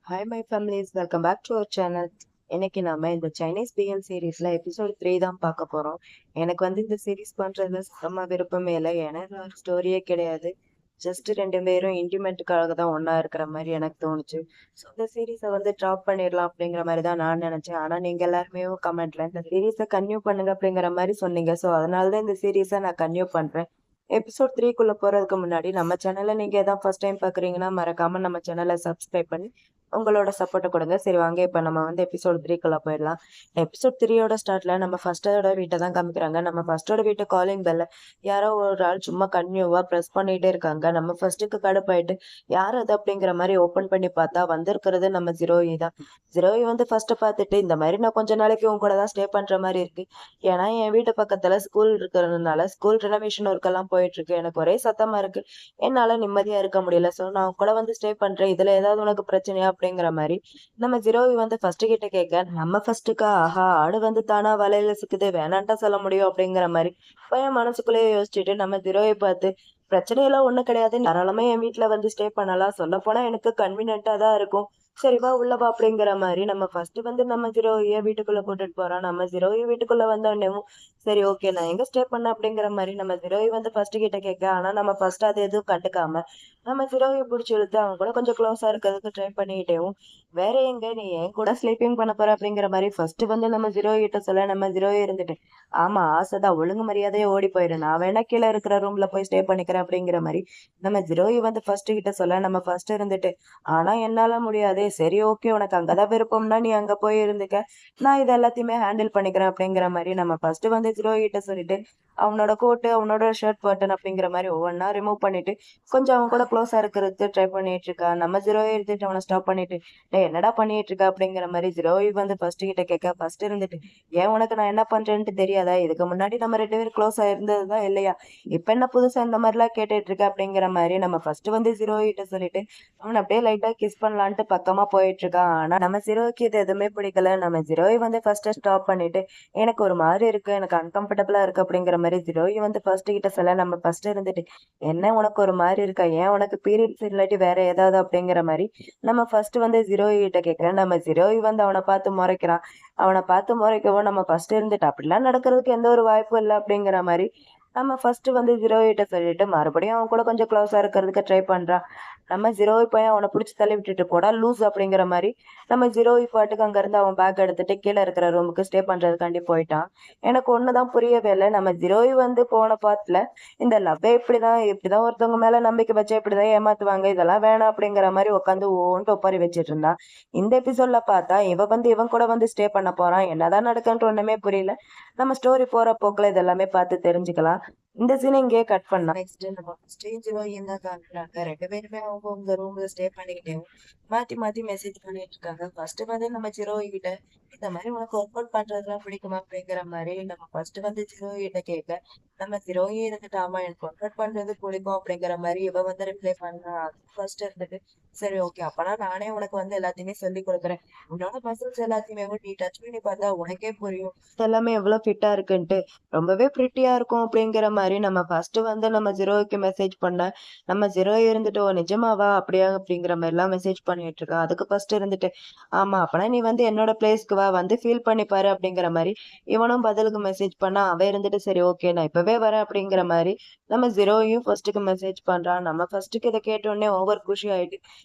Hi my families, welcome back to our channel. இன்னைக்கு நாம இந்த சைனீஸ் பிஎல் சீரீஸ்ல எபிசோட் 3 தான் பார்க்க போறோம். எனக்கு இந்த சீரீஸ் பண்றதுல சுத்தமா விருப்பமே இல்லை. எனக்கு ஒரு ஸ்டோரியே கிடையாது. ஜஸ்ட் ரெண்டு பேரும் இன்டிமெண்ட்டுக்காக தான் ஒண்ணா இருக்கிற மாதிரி எனக்கு தோணுச்சு. ஸோ இந்த சீரீஸை ட்ராப் பண்ணிடலாம் அப்படிங்கிற மாதிரி தான் நான் நினைச்சேன். ஆனா நீங்க எல்லாருமே கமெண்ட்ல இந்த சீரீஸை கன்டினியூ பண்ணுங்க அப்படிங்கிற மாதிரி சொன்னீங்க. ஸோ அதனால தான் இந்த சீரீஸை நான் கன்டினியூ பண்றேன். எபிசோட் 3க்குள்ள போறதுக்கு முன்னாடி நம்ம சேனலை நீங்க ஏதாவது ஃபர்ஸ்ட் டைம் பாக்குறீங்கன்னா மறக்காம நம்ம சேனலை சப்ஸ்கிரைப் பண்ணி உங்களோட சப்போர்ட்டை கொடுங்க. சரி வாங்க, இப்போ நம்ம எபிசோட் 3க்குள்ள போயிடலாம். எபிசோட் 3யோட ஸ்டார்ட்ல நம்ம ஃபர்ஸ்டோட வீட்டை தான் காமிக்கிறாங்க. நம்ம ஃபர்ஸ்டோட வீட்டு காலிங் பெல்ல யாரோ ஒரு ஆள் சும்மா கன்டினியூவா ப்ரெஸ் பண்ணிட்டே இருக்காங்க. நம்ம ஃபர்ஸ்ட்டுக்கு கடுப்பாயிட்டு யார் அது அப்படிங்கிற மாதிரி ஓப்பன் பண்ணி பார்த்தா வந்திருக்கிறது நம்ம ஜிரோயி தான். ஜிரோயி ஃபர்ஸ்ட் பார்த்துட்டு இந்த மாதிரி நான் கொஞ்ச நாளைக்கு உங்க கூட தான் ஸ்டே பண்ற மாதிரி இருக்கு. ஏன்னா என் வீட்டு பக்கத்துல ஸ்கூல் இருக்கிறதுனால ஸ்கூல் ரெனோவேஷன் ஒர்க் எல்லாம் போயிட்டு இருக்கு. எனக்கு ஒரே சத்தமா இருக்கு. என்னால நிம்மதியா இருக்க முடியல. ஸோ நான் உங்க கூட ஸ்டே பண்றேன். இதுல ஏதாவது உனக்கு பிரச்சனையா அப்படிங்கிற மாதிரி நம்ம ஜீரோவி ஃபர்ஸ்ட் கிட்ட கேட்க, நம்ம ஃபர்ஸ்ட்டுக்கா ஆஹா ஆடு தானா வலையில சிக்குது, வேணான்ட்டா சொல்ல முடியும் அப்படிங்கிற மாதிரி பையன் மனசுக்குள்ளேயே யோசிச்சுட்டு நம்ம ஜீரோவை பார்த்து, பிரச்சனையெல்லாம் ஒண்ணும் கிடையாது, தாராளமா என் வீட்டுல ஸ்டே பண்ணலாம், சொல்ல போனா எனக்கு கன்வீனியன்ட்டா தான் இருக்கும், சரி வா உள்ளவா அப்படிங்கிற மாதிரி நம்ம ஃபர்ஸ்ட் நம்ம ஜீரோவிய வீட்டுக்குள்ள கூட்டிட்டு போறோம். நம்ம ஜீரோவி வீட்டுக்குள்ள வந்தோடனேவும் சரி ஓகே நான் எங்க ஸ்டே பண்ண அப்படிங்கிற மாதிரி நம்ம ஜீரோவி ஃபர்ஸ்ட் கிட்ட கேட்க, ஆனா நம்ம ஃபர்ஸ்ட் அது எதுவும் கண்டுக்காம நம்ம ஜீரோவை பிடிச்சி இழுத்து அவங்க கூட கொஞ்சம் க்ளோஸா இருக்கிறதுக்கு ட்ரை பண்ணிக்கிட்டேவும், வேற எங்க நீ என் கூட ஸ்லீப்பிங் பண்ண போற அப்படிங்கிற மாதிரி ஃபர்ஸ்ட் நம்ம ஜீரோ கிட்ட சொல்ல, நம்ம ஜீரோவே இருந்துட்டு ஆமா ஆசைதான், ஒழுங்கு மரியாதையே ஓடி போயிடு, நான் வேணா கீழே இருக்கிற ரூம்ல போய் ஸ்டே பண்ணிக்கிறேன் அப்படிங்கிற மாதிரி நம்ம ஜீரோவி ஃபர்ஸ்ட் கிட்ட சொல்ல, நம்ம ஃபர்ஸ்ட் இருந்துட்டு ஆனா என்னால முடியாது, சரி ஓகே உனக்கு அங்கதான் விருப்பம்னா நீ அங்க போய் இருந்துக்க, நான் இது எல்லாத்தையுமே ஹேண்டில் பண்ணிக்கிறேன் அப்படிங்கிற மாதிரி நம்ம ஃபர்ஸ்ட் ஜீரோ கிட்ட சொல்லிட்டு அவனோட கோட்டு அவனோட ஷர்ட் பட்டன் அப்படிங்கிற மாதிரி ஒவ்வொன்னா ரிமூவ் பண்ணிட்டு கொஞ்சம் அவன் கூட க்ளோஸா இருக்கிறதுக்கு ட்ரை பண்ணிட்டு இருக்கா. நம்ம ஜீரோவை எடுத்துட்டு அவனை ஸ்டாப் பண்ணிட்டு டே என்னடா பண்ணிட்டு இருக்கா அப்படிங்கிற மாதிரி ஜீரோவை ஃபர்ஸ்ட் கிட்ட கேட்க, ஃபர்ஸ்ட் இருந்துட்டு ஏன் உனக்கு நான் என்ன பண்றேன்ட்டு தெரியாதா, இதுக்கு முன்னாடி நம்ம ரெண்டு பேரும் க்ளோஸா இருந்ததுதான் இல்லையா, இப்ப என்ன புதுசா இந்த மாதிரி எல்லாம் கேட்டுட்டு இருக்க அப்படிங்கிற மாதிரி நம்ம ஃபர்ஸ்ட் ஜீரோ கிட்ட சொல்லிட்டு அவன் அப்படியே லைட்டா கிஸ் பண்ணலான்ட்டு பக்கமா போயிட்டு இருக்கான். ஆனா நம்ம ஜீரோவுக்கு இது எதுவுமே பிடிக்கல. நம்ம ஜீரோவை ஃபர்ஸ்ட் ஸ்டாப் பண்ணிட்டு எனக்கு ஒரு மாதிரி இருக்கு, எனக்கு அன்கம்ஃபர்டபுளா இருக்கு அப்படிங்கிற மாதிரி ஜீரோவை ஃபர்ஸ்ட் கிட்ட சொல்ல, நம்ம ஃபர்ஸ்ட் இருந்துட்டு என்ன உனக்கு ஒரு மாதிரி இருக்கா, ஏன் உனக்கு பீரியட்ஸ் இல்லாட்டி வேற ஏதாவது அப்படிங்கிற மாதிரி நம்ம ஃபர்ஸ்ட் ஜீரோவி கிட்ட கேட்கிறேன். நம்ம ஜீரோவி அவனை பார்த்து முறைக்கிறான். அவனை பார்த்து முறைக்கவும் நம்ம ஃபர்ஸ்ட் இருந்துட்டு அப்படிலாம் நடக்கிறதுக்கு எந்த ஒரு வாய்ப்பும் இல்லை அப்படிங்கிற மாதிரி நம்ம ஃபர்ஸ்ட் ஜீரோ கிட்ட சொல்லிட்டு மறுபடியும் அவன் கூட கொஞ்சம் க்ளோஸா இருக்கிறதுக்கு ட்ரை பண்றான். நம்ம ஜீரோவி பையன் அவனை பிடிச்சி தள்ளி விட்டுட்டு போடா லூஸ் அப்படிங்கிற மாதிரி நம்ம ஜீரோவி பாட்டுக்கு அங்க இருந்து அவன் பேக் எடுத்துட்டு கீழே இருக்கிற ரூமுக்கு ஸ்டே பண்றதுக்காண்டி போயிட்டான். எனக்கு ஒண்ணுதான் புரியவே இல்லை. நம்ம ஜீரோவி போன பாட்டுல இந்த லவ்வே இப்படிதான் ஒருத்தவங்க மேல நம்பிக்கை வச்சா இப்படிதான் ஏமாத்துவாங்க, இதெல்லாம் வேணாம் அப்படிங்கிற மாதிரி உட்காந்து ஓன்ட்டு ஒப்பாரி வச்சிட்டு இருந்தான். இந்த எபிசோட்ல பார்த்தா இவன் கூட ஸ்டே பண்ண போறான். என்னதான் நடக்குன்ற ஒண்ணுமே புரியல. நம்ம ஸ்டோரி போற போக்குல இதெல்லாமே பார்த்து தெரிஞ்சுக்கலாம். இந்த சீன் இங்கே கட் பண்ணா. நெக்ஸ்ட் நம்ம ஸ்டேஜ் என்ன காட்டுறாங்க, ரெண்டு பேருமே அவங்க உங்க ரூம்ல ஸ்டே பண்ணிக்கிட்டே மாத்தி மாத்தி மெசேஜ் பண்ணிட்டு இருக்காங்க. ஃபர்ஸ்ட் நம்ம ஜீரோ கிட்ட இந்த மாதிரி உனக்கு ஒர்க் அவுட் பண்றதுலாம் பிடிக்குமா அப்படிங்கிற மாதிரி நம்ம ஃபர்ஸ்ட் ஜீரோ கிட்ட கேட்க, நம்ம ஜீரோ இருந்துட்டு ஆமா எனக்கு ஒர்க் அவுட் பண்றது பிடிக்கும் அப்படிங்கிற மாதிரி இவ ரிப்ளை பண்ணா. ஃபர்ஸ்ட் இருந்துட்டு சரி ஓகே அப்பனா நானே உனக்கு எல்லாத்தையுமே சொல்லி கொடுக்குறேன், உன்னோட மசில்ஸ் எல்லாத்தையுமே நீ டச் பண்ணி பார்த்தா உனக்கே புரியும் எல்லாமே எவ்வளவு ஃபிட்டா இருக்குன்ட்டு, ரொம்பவே பிரிட்டியா இருக்கும் அப்படிங்கிற மாதிரி நம்ம ஃபர்ஸ்ட் நம்ம ஜீரோவுக்கு மெசேஜ் பண்ண, நம்ம ஜீரோ இருந்துட்டு ஓ நிஜமாவா அப்படியா அப்படிங்கிற மாதிரி எல்லாம் மெசேஜ் பண்ணிட்டு இருக்கா. அதுக்கு ஃபர்ஸ்ட் இருந்துட்டு ஆமா அப்பனா நீ என்னோட பிளேஸ்க்கு வா, ஃபீல் பண்ணி பாரு அப்படிங்கிற மாதிரி இவனும் பதிலுக்கு மெசேஜ் பண்ணா. அவ இருந்துட்டு சரி ஓகே நான் இப்பவே வரேன் அப்படிங்கிற மாதிரி நம்ம ஜீரோவையும் ஃபர்ஸ்ட்டுக்கு மெசேஜ் பண்றான். நம்ம ஃபர்ஸ்ட்டுக்கு இதை கேட்ட உடனே ஓவர் குஷி ஆயிட்டு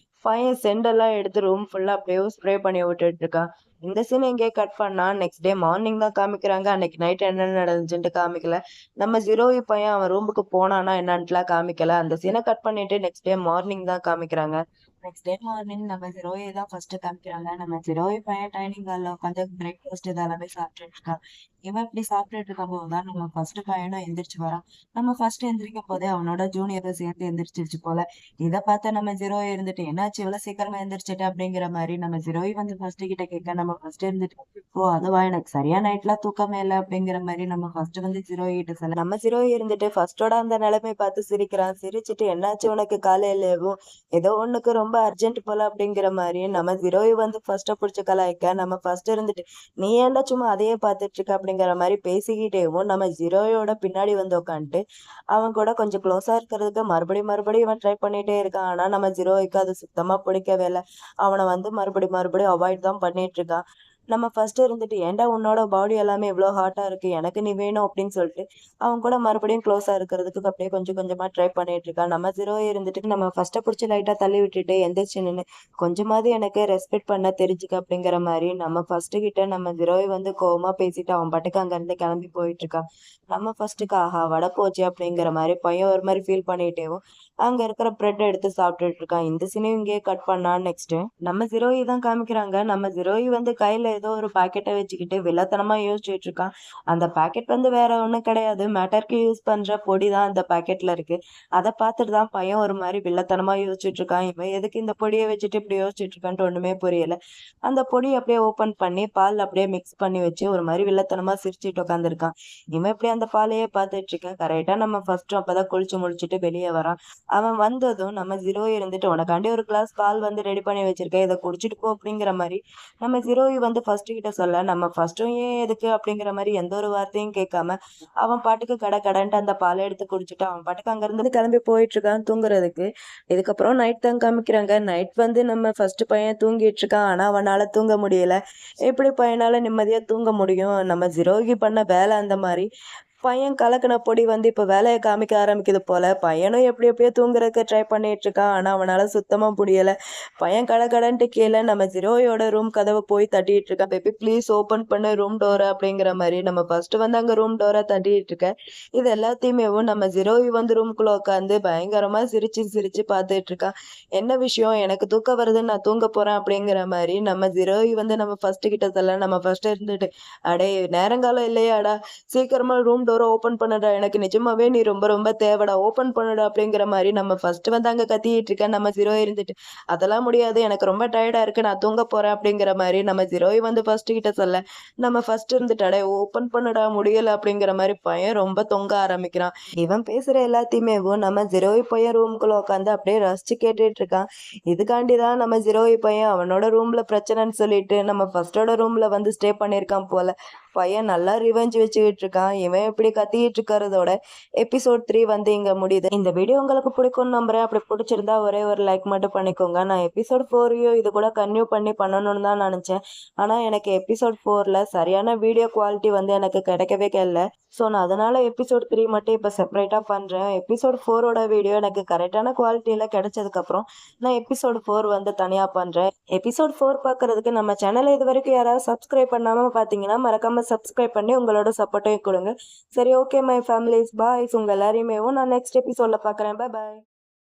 பையன் சென்டெல்லாம் எடுத்து ரூம் ஃபுல்லா அப்படியே ஸ்ப்ரே பண்ணி விட்டுட்டு இருக்கான். இந்த சீன் எங்கேயே கட் பண்ணா நெக்ஸ்ட் டே மார்னிங் தான் காமிக்கிறாங்க. அன்னைக்கு நைட் என்ன நடந்துச்சுன்ட்டு காமிக்கல. நம்ம ஜீரோவி பையன் அவன் ரூமுக்கு போனானா என்னன்ட்டுலாம் காமிக்கல. அந்த சீனை கட் பண்ணிட்டு நெக்ஸ்ட் டே மார்னிங் தான் காமிக்கிறாங்க. நெக்ஸ்ட் டே மார்னிங் நம்ம ஜீரோயை தான் ஃபர்ஸ்ட் காமிக்கிறாங்க. நம்ம ஜீரோவி பையன் டைனிங் ஹால்ல உட்காந்து பிரேக்ஃபாஸ்ட் இதெல்லாமே சாப்பிட்டுட்டு இருக்கான். இவன் இப்படி சாப்பிட்டுட்டு இருக்கும் போதுதான் நம்ம ஃபர்ஸ்ட் பையனும் எந்திரிச்சு வரான். நம்ம ஃபர்ஸ்ட் எந்திரிக்கும் போதே அவனோட ஜூனியரை சேர்த்து எந்திரிச்சிருச்சு போல. இதை பார்த்த நம்ம ஜீரோ இருந்துட்டு என்னாச்சு இவ்வளவு சீக்கிரமா எந்திரிச்சிட்டு அப்படிங்கிற மாதிரி நம்ம ஜீரோவை ஃபர்ஸ்ட் கிட்ட கேட்க, நம்ம ஃபர்ஸ்ட் இருந்துட்டு ஓ அதுவா எனக்கு சரியா நைட்லாம் தூக்கமே இல்லை அப்படிங்கிற மாதிரி நம்ம ஃபர்ஸ்ட் ஜீரோ கிட்ட சொல்ல, நம்ம ஜீரோ இருந்துட்டு ஃபர்ஸ்டோட அந்த நிலைமை பார்த்து சிரிக்கிறான். சிரிச்சுட்டு என்னாச்சு உனக்கு காலையிலவும் ஏதோ ஒண்ணுக்கு ரொம்ப அர்ஜென்ட் போல அப்படிங்கிற மாதிரி நம்ம ஜீரோவை ஃபர்ஸ்ட பிடிச்ச கலாய்க்க, நம்ம ஃபர்ஸ்ட் இருந்துட்டு நீ ஏன்டா சும்மா அதையே பார்த்துட்டு இருக்க அப்படிங்கிற அப்படிங்கிற மாதிரி பேசிக்கிட்டேவும் நம்ம ஜீரோயோட பின்னாடி வந்து உட்காந்துட்டு அவன் கூட கொஞ்சம் க்ளோஸா இருக்கிறதுக்கு மறுபடியும் இவன் ட்ரை பண்ணிட்டே இருக்கான். ஆனா நம்ம ஜீரோய்க்கு அது சுத்தமா பிடிக்கவே இல்ல. அவனை வந்து மறுபடியும் அவாய்ட் தான் பண்ணிட்டு இருக்கான். நம்ம ஃபர்ஸ்ட் இருந்துட்டு ஏன்டா உன்னோட பாடி எல்லாமே இவ்வளோ ஹாட்டா இருக்கு, எனக்கு நீ வேணும் அப்படின்னு சொல்லிட்டு அவன் கூட மறுபடியும் க்ளோஸா இருக்கிறதுக்கு அப்படியே கொஞ்சம் கொஞ்சமா ட்ரை பண்ணிட்டு இருக்கான். நம்ம ஜீரோ இருந்துட்டு நம்ம ஃபர்ஸ்ட்டை பிடிச்சி லைட்டா தள்ளி விட்டுட்டு எந்திரிச்சு நின்று கொஞ்சமாவது எனக்கு ரெஸ்பெக்ட் பண்ண தெரிஞ்சுக்க அப்படிங்கிற மாதிரி நம்ம ஃபர்ஸ்ட் கிட்ட நம்ம ஜீரோவை வந்து கோவமா பேசிட்டு அவன் பாட்டுக்கு அங்கிருந்து கிளம்பி போயிட்டு இருக்கான். நம்ம ஃபர்ஸ்ட்டுக்கு ஆஹா வடை போச்சு அப்படிங்கிற மாதிரி பையன் ஒரு மாதிரி ஃபீல் பண்ணிட்டேவும் அங்க இருக்கிற பிரெட் எடுத்து சாப்பிட்டுட்டு இருக்கான். இந்த சீனையும் இங்கேயே கட் பண்ணான்னு நெக்ஸ்ட் நம்ம ஜீரோயி தான் காமிக்கிறாங்க. நம்ம ஜீரோயி வந்து கையில ஏதோ ஒரு பாக்கெட்டை வச்சுக்கிட்டு வில்லத்தனமா யோசிச்சுட்டு இருக்கான். அந்த பாக்கெட் வந்து வேற ஒண்ணும் கிடையாது, மேட்டருக்கு யூஸ் பண்ற பொடி தான் அந்த பாக்கெட்ல இருக்கு. அதை பார்த்துட்டு தான் பையன் ஒரு மாதிரி வில்லத்தனமா யோசிச்சுட்டு இருக்கான். இவன் எதுக்கு இந்த பொடியை வச்சுட்டு இப்படி யோசிச்சுட்டு இருக்கான்ட்டு ஒண்ணுமே புரியல. அந்த பொடி அப்படியே ஓபன் பண்ணி பால் அப்படியே மிக்ஸ் பண்ணி வச்சு ஒரு மாதிரி வில்லத்தனமா சிரிச்சுட்டு உட்காந்துருக்கான். இவன் இப்படி அந்த பாலையே பார்த்துட்டு இருக்கான். கரெக்டா நம்ம ஃபர்ஸ்ட் அப்பதான் குளிச்சு முடிச்சுட்டு வெளியே வரான். அவன் வந்ததும் நம்ம ஜீரோ இருந்துட்டு உனக்காண்டி ஒரு கிளாஸ் பால் வந்து ரெடி பண்ணி வச்சிருக்கேன், இதை குடிச்சிட்டு போ அப்படிங்கிற மாதிரி நம்ம ஜீரோயி வந்து ஃபர்ஸ்ட் கிட்ட சொல்ல நம்ம ஃபர்ஸ்ட்டும் ஏன் எதுக்கு அப்படிங்கிற மாதிரி எந்த ஒரு வார்த்தையும் கேட்காம அவன் பாட்டுக்கு கடன்ட்டு அந்த பாலை எடுத்து குடிச்சிட்டு அவன் பாட்டுக்கு அங்க இருந்து கிளம்பி போயிட்டு இருக்கான் தூங்குறதுக்கு. இதுக்கப்புறம் நைட் தான் காமிக்கிறாங்க. நைட் வந்து நம்ம ஃபர்ஸ்ட் பையன் தூங்கிட்டு இருக்கான். ஆனா அவனால தூங்க முடியல. எப்படி பையனால நிம்மதியா தூங்க முடியும்? நம்ம ஜீரோகி பண்ண வேலை அந்த மாதிரி. பையன் கலக்கின பொடி வந்து இப்ப வேலையை காமிக்க ஆரம்பிக்குது போல. பையனும் எப்படியோ தூங்குறதுக்கு ட்ரை பண்ணிட்டு இருக்கான். ஆனா அவனால சுத்தமா முடியல. பையன் கடன்ட்டு கீழே நம்ம ஜீரோயோட ரூம் கதவை போய் தட்டிட்டு இருக்கான். பேபி ப்ளீஸ் ஓபன் பண்ண ரூம் டோரை அப்படிங்கிற மாதிரி நம்ம ஃபர்ஸ்ட் வந்து அங்க ரூம் டோரை தட்டிட்டு இருக்கேன். இது எல்லாத்தையுமே நம்ம ஜீரோவி வந்து ரூம்குள்ள உட்காந்து பயங்கரமா சிரிச்சு சிரிச்சு பார்த்துட்டு இருக்கான். என்ன விஷயம், எனக்கு தூக்கம் வருது, நான் தூங்க போறேன் அப்படிங்கிற மாதிரி நம்ம ஜீரோவி வந்து நம்ம ஃபர்ஸ்ட் கிட்ட சொல்ல நம்ம ஃபர்ஸ்ட் இருந்துட்டு அடே நேரங்காலம் இல்லையாடா, சீக்கிரமா ரூம் டோரை ஓபன் பண்ணுடா, எனக்கு நிஜமாவே நீ ரொம்ப தேவைடா, ஓபன் பண்ணுடா அப்படிங்கிற மாதிரி நம்ம ஃபர்ஸ்ட் வந்து அங்க கத்திட்டு இருக்கேன். நம்ம ஜீரோ இருந்துட்டு அதெல்லாம் முடியாது, எனக்கு ரொம்ப டயர்டா இருக்கு, நான் தூங்க போறேன் அப்படிங்கிற மாதிரி நம்ம ஜீரோய் வந்து ஃபர்ஸ்ட் கிட்ட சொல்ல நம்ம ஃபர்ஸ்ட் இருந்துட்டு அடே ஓபன் பண்ணுடா முடியல அப்படிங்கிற மாதிரி பையன் ரொம்ப தொங்க ஆரம்பிக்கிறான். இவன் பேசுற எல்லாத்தையுமே நம்ம ஜீரோய் பையன் ரூம்குள்ள உட்காந்து அப்படியே ரசிச்சு கேட்டுட்டு இருக்கான். இதுக்காண்டிதான் நம்ம ஜீரோய் பையன் அவனோட ரூம்ல பிரச்சனைன்னு சொல்லிட்டு நம்ம ஃபர்ஸ்டோட ரூம்ல வந்து ஸ்டே பண்ணியிருக்கான் போல. பையன் நல்லா ரிவெஞ்ச் வச்சுக்கிட்டு இருக்கான். இவன் இப்படி கத்திக்கிட்டு இருக்கிறதோட எபிசோட் 3 வந்து இங்க முடியுது. இந்த வீடியோ உங்களுக்கு பிடிக்கும்னு நம்புறேன். அப்படி பிடிச்சிருந்தா ஒரே ஒரு லைக் மட்டும் பண்ணிக்கோங்க. நான் எபிசோட் 4 இது கூட கன்டினியூ பண்ணணும்னு தான் நினைச்சேன். ஆனா எனக்கு எபிசோட் 4ல சரியான வீடியோ குவாலிட்டி வந்து எனக்கு கிடைக்கவே இல்லை. ஸோ நான் அதனால எபிசோட் 3 மட்டும் இப்போ செப்பரேட்டா பண்றேன். எபிசோட் 4ஓட வீடியோ எனக்கு கரெக்டான குவாலிட்டியில கிடைச்சதுக்கு அப்புறம் நான் எபிசோட் 4 வந்து தனியா பண்றேன். எபிசோட் 4 பார்க்கறதுக்கு நம்ம சேனலை இது வரைக்கும் யாராவது சப்ஸ்கிரைப் பண்ணாம பாத்தீங்கன்னா மறக்காம சப்ஸ்கிரைப் பண்ணி உங்களோட சப்போர்ட்டையும் கொடுங்க. சரி, ஓகே மை ஃபேமிலிஸ், பாய்ஸ். உங்க எல்லாரையுமே நான் நெக்ஸ்ட் எபிசோட்ல பார்க்குறேன். Bye bye.